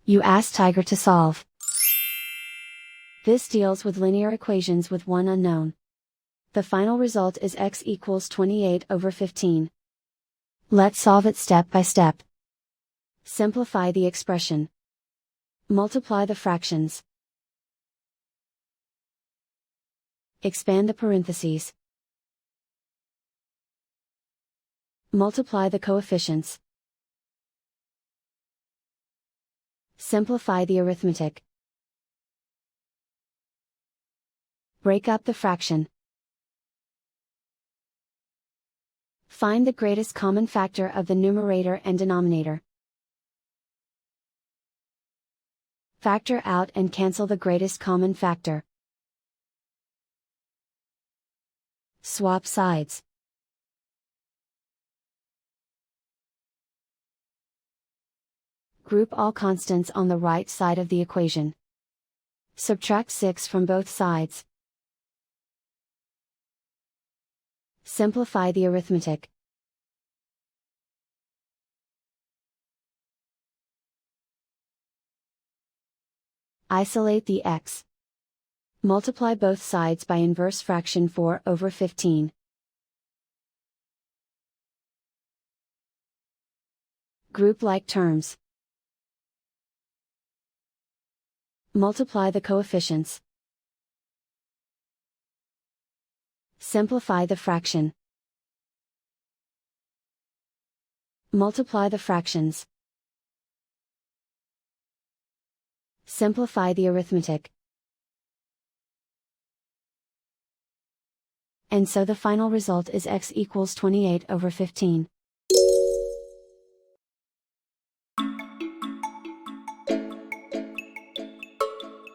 You ask Tiger to solve. This deals with linear equations with one unknown. The final result is x equals 28/15. Let's solve it step by step. Simplify the expression. Multiply the fractions. Expand the parentheses. Multiply the coefficients. Simplify the arithmetic. Break up the fraction. Find the greatest common factor of the numerator and denominator. Factor out and cancel the greatest common factor. Swap sides. Group all constants on the right side of the equation. Subtract 6 from both sides. Simplify the arithmetic. Isolate the x. Multiply both sides by inverse fraction 4/15. Group like terms. Multiply the coefficients. Simplify the fraction. Multiply the fractions. Simplify the arithmetic. And so the final result is x equals 28/15.